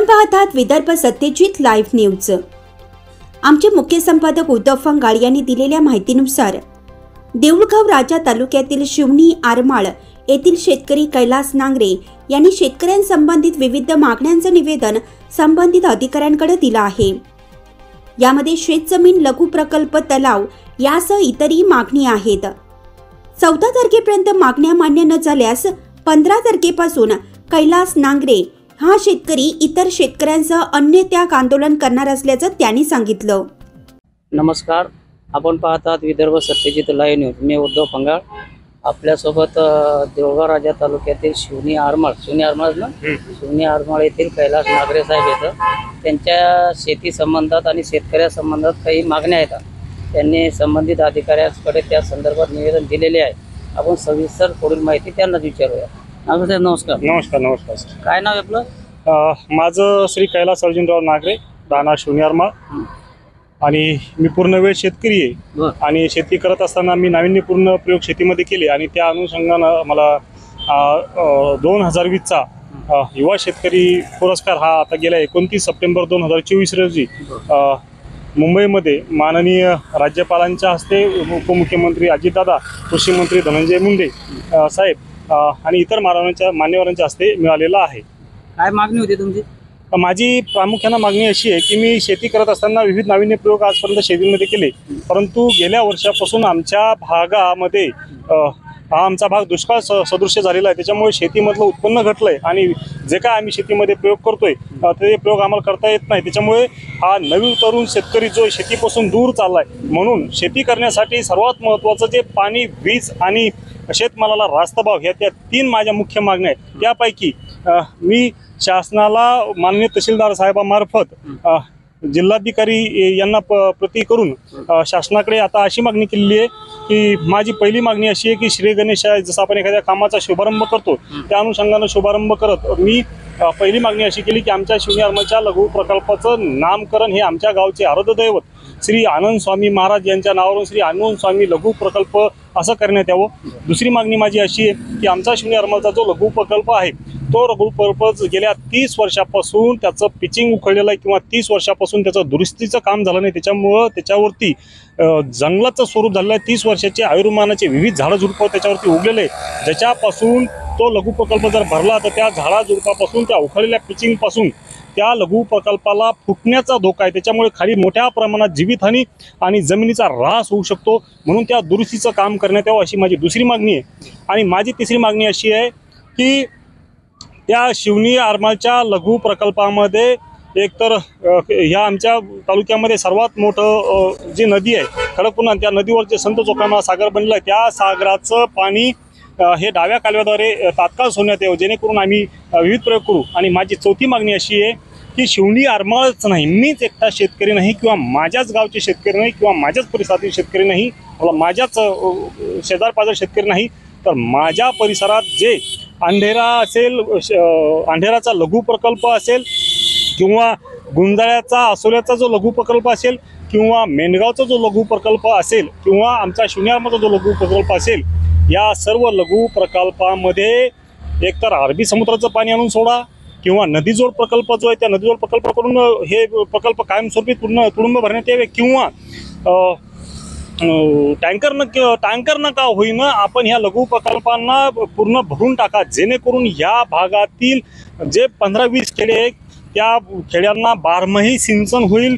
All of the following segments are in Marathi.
पाहतात विदर्भ सत्यजित लाईव्ह न्यूज। आमचे मुख्य संपादक उद्धव फंगाळ यांनी दिलेल्या माहितीनुसार देऊळगाव राजा तालुक्यातील शिवणी आरमाळ येथील शेतकरी कैलास नांगरे यांनी शेतकऱ्यांसंबंधित विविध मागण्यांचे निवेदन संबंधित अधिकाऱ्यांकडे दिले आहे। यामध्ये शेतजमीन लघु प्रकल्प तलाव यासह इतरही मागणी आहेत। 14 तारखेपर्यंत मागण्या मान्य न झाल्यास 15 तारखेपासून कैलास नांगरे हा शेतकरी इतर शेतकऱ्यांसह अन्य त्याग आंदोलन करणार असल्याचं त्यांनी सांगितलं। नमस्कार, आपण पाहतात विदर्भ सत्यजित लाईव्ह न्यूज। मी उद्धव फंगाळ। आपल्यासोबत देऊळगाव राजा तालुक्यातील शिवणी आरमाळ येथील कैलास नांगरे साहेब येतात। त्यांच्या शेती संबंधात आणि शेतकऱ्या संबंधात काही मागण्या आहेत। त्यांनी संबंधित अधिकाऱ्यांकडे त्या संदर्भात निवेदन दिलेले आहे। आपण सविस्तर पुढील माहिती त्यांना विचारूया। नागरे साहेब नमस्कार। नमस्कार नमस्कार। काय नाव आपलं? माझं श्री कैलास अर्जुनराव नांगरे, राहणार शिवणी आरमाळ, आणि मी पूर्ण वेळ शेतकरी आहे। आणि शेती करत असताना मी नाविन्यपूर्ण प्रयोग शेतीमध्ये केले आणि त्या अनुषंगानं मला 2020चा युवा शेतकरी पुरस्कार हा आता गेल्या 29 सप्टेंबर 2024 रोजी मुंबईमध्ये माननीय राज्यपालांच्या हस्ते उपमुख्यमंत्री अजितदादा, कृषी मंत्री धनंजय मुंडे साहेब आणि इतर मान्यवरांच्या हस्ते मिळालेला आहे। काय मागणी होती तुमची? माझी प्रामुख्याने मागणी अशी आहे की मी शेती करत असताना विविध नाविन्य प्रयोग आजपर्यंत शेतीमध्ये केले, परंतु गेल्या वर्षापासून आमच्या भागामध्ये हा आमचा भाग दुष्काळ सदृश्य झालेला आहे। त्याच्यामुळे शेतीमधलं उत्पन्न घटलंय आणि जे काय आम्ही शेतीमध्ये प्रयोग करतोय ते प्रयोग आम्हाला करता येत नाही। त्याच्यामुळे हा नवीन तरुण शेतकरी जो शेतीपासून दूर चाललाय, म्हणून शेती करण्यासाठी सर्वात महत्त्वाचं जे पाणी, वीज आणि शेतमालाला रास्त भाव ह्या 3 माझ्या मुख्य मागण्या आहेत। त्यापैकी मी शासनाला माननीय तहसीलदार साहेबांमार्फत जिल्हाधिकारी यांना प्रति करून शासनाकडे आता अशी मागणी केलेली आहे की माझी पहिली मागणी अशी आहे की श्री गणेश, जसं आपण एखाद्या कामाचा शुभारंभ करतो त्या अनुषंगानं शुभारंभ करत मी पहिली मागणी अशी केली की आमच्या शिवणी आरमाळच्या लघु प्रकल्पाचं नामकरण हे आमच्या गावचे आराध्यदैवत श्री आनंद स्वामी महाराज यांच्या नावावरून श्री आनंद स्वामी लघु प्रकल्प असं करण्यात यावं। दुसरी मागणी माझी अशी आहे की आमचा शिवणी आरमाळचा जो लघु प्रकल्प आहे तो लघु प्रकल्प गेल्या 30 वर्षापासून त्याचं पिचिंग उखळलेलं आहे किंवा 30 वर्षापासून त्याचं दुरुस्तीचं काम झालं नाही। त्याच्यामुळं त्याच्यावरती जंगलाचं स्वरूप झालेलं आहे। 30 वर्षाचे आयुर्मानाचे विविध झाडं झुडपं त्याच्यावरती उगलेले आहे, ज्याच्यापासून तो लघु प्रकल्प जर भरला तर त्या झाडा झुडपापासून, त्या उखळलेल्या पिचिंगपासून त्या लघु प्रकल्पाला फुटण्याचा धोका आहे। त्याच्यामुळे खाली मोठ्या प्रमाणात जीवितहानी आणि जमिनीचा ऱ्हास होऊ शकतो, म्हणून त्या दुरुस्तीचं काम करण्यात यावं अशी माझी दुसरी मागणी आहे। आणि माझी तिसरी मागणी अशी आहे की त्या शिवणी आरमाळच्या लघु प्रकल्पामध्ये एकतर ह्या आमच्या तालुक्यामध्ये सर्वात मोठं जी नदी आहे खडकपूर्णा, त्या नदीवर जे संत चोखामेळा सागर बनलेला आहे, त्या सागराचं पाणी हे डाव्या कालव्याद्वारे तात्काळ सोडण्यात यावं, जेणेकरून आम्ही विविध प्रयोग करू। आणि माझी चौथी मागणी अशी आहे की शिवणी आरमाळच नाही, मीच एकटा शेतकरी नाही किंवा माझ्याच गावचे शेतकरी नाही किंवा माझ्याच परिसरातील शेतकरी नाही, माझ्याच शेजारपाजार शेतकरी नाही, तर माझ्या परिसरात जे अंधेरा असेल, अंधेराचा लघु प्रकल्प असेल किंवा गुंजाळ्याचा असोल्याचा जो लघु प्रकल्प असेल किंवा मेंढगावचा जो लघु प्रकल्प असेल किंवा आमचा शिवणी आरमाळचा जो लघु प्रकल्प असेल, या सर्व लघु प्रकल्पामध्ये एकतर अरबी समुद्राचं पाणी आणून सोडा किंवा नदीजोड प्रकल्प जो आहे त्या नदीजोड प्रकल्प करून हे प्रकल्प कायमस्वरूपी तुडुंब भरण्यात यावे किंवा टँकर नका होईना आपण ह्या लघु प्रकल्पांना पूर्ण भरून टाका, जेणेकरून या भागातील जे 15-20 खेडे आहेत त्या खेड्यांना बारमाही सिंचन होईल,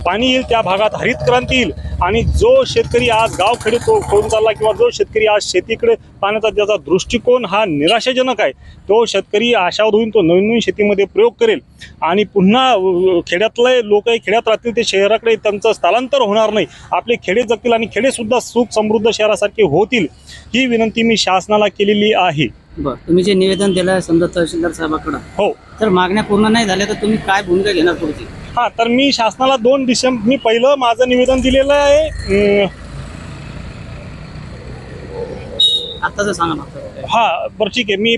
पाणी येईल, त्या भागात हरित क्रांती येईल। आणि जो शेतकरी आज गाव खेडे करून चालला किंवा जो शेतकरी आज शेतीकडे पाहण्याचा त्याचा दृष्टिकोन हा निराशाजनक आहे, तो शेतकरी आशावाद होईल, तो नवीन शेतीमध्ये प्रयोग करेल आणि पुन्हा खेड्यातले लोक खेड्यात राहतील, ते शहराकडे त्यांचं स्थलांतर होणार नाही, आपले खेडे जगतील आणि खेडेसुद्धा सुख समृद्ध शहरासारखे होतील, ही विनंती मी शासनाला केलेली आहे। बरं, तुम्ही जे निवेदन दिलं आहे समजा तहसीलदार साहेबांकडे, हो, तर मागण्या पूर्ण नाही झाल्या तर तुम्ही काय भूमिका घेणार पुढची? हां, तर मी शासनाला 2 डिसेंबर मी पहिलं माझं निवेदन दिलेलं आहे। आताच सांगा। हां, बरं ठीक आहे। मी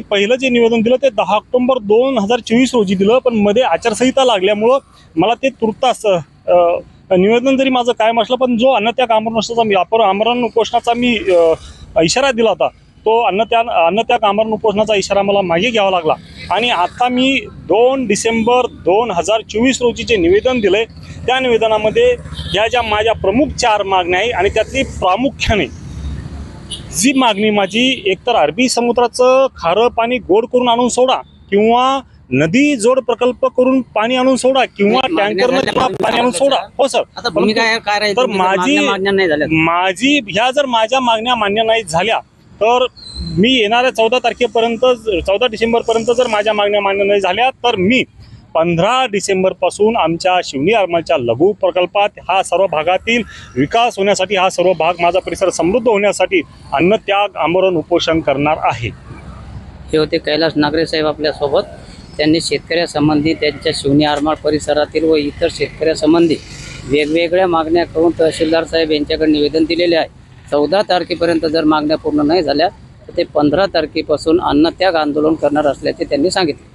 पहिलं जे निवेदन दिलं ते 10 ऑक्टोबर 2024 रोजी दिलं, पण मध्ये आचारसंहिता लागल्यामुळं मला ते तुर्तास निवेदन जरी माझं कायम असलं, पण जो अन्नत्याग आमरण उपोषणाचा मी इशारा दिला होता, तो अन्नत्याग आमरण उपोषणाचा इशारा मला मागे घ्यावा लागला। आणि आता मी 2 डिसेंबर 2024 रोजी जे निवेदन दिलंय त्या निवेदनामध्ये या ज्या माझ्या प्रमुख 4 मागण्या आहे आणि त्यातली प्रामुख्याने जी मागणी माझी एकतर अरबी समुद्राचं खारं पाणी गोड करून आणून सोडा किंवा नदी जोड प्रकल्प करून पाणी आणून सोडा किंवा टँकरनं पाणी आणून सोडा. हो सर. आता भूमिका काय राहील तर तुमची जर मागण्या नाही झाल्या माझी ह्या जर माझ्या मागण्या मान्य नाही झाल्या तर मी येणाऱ्या 14 डिसेंबरपर्यंत जर माझ्या मागण्या मान्य नाही झाल्या तर मी 15 डिसेंबरपासून आमच्या शिवणी आरमाळच्या लघु प्रकल्पात हा सर्व भागातील विकास होण्यासाठी, हा सर्व भाग माझा परिसर समृद्ध होण्यासाठी अन्नत्याग आमरण उपोषण करणार आहे. हे होते कैलास नागरे साहेब आपल्यासोबत. त्यांनी शेतकऱ्यासंबंधी त्यांच्या शिवणी आरमाळ परिसरातील व इतर शेतकऱ्यासंबंधी वेगवेगळ्या मागण्या करून तहसीलदार साहेब यांच्याकडे निवेदन दिलेले आहे. 14 तारखेपर्यंत जर मागण्या पूर्ण नाही झाल्या तर ते 15 तारखेपासून अन्नत्याग आंदोलन करणार असल्याचे त्यांनी सांगितले.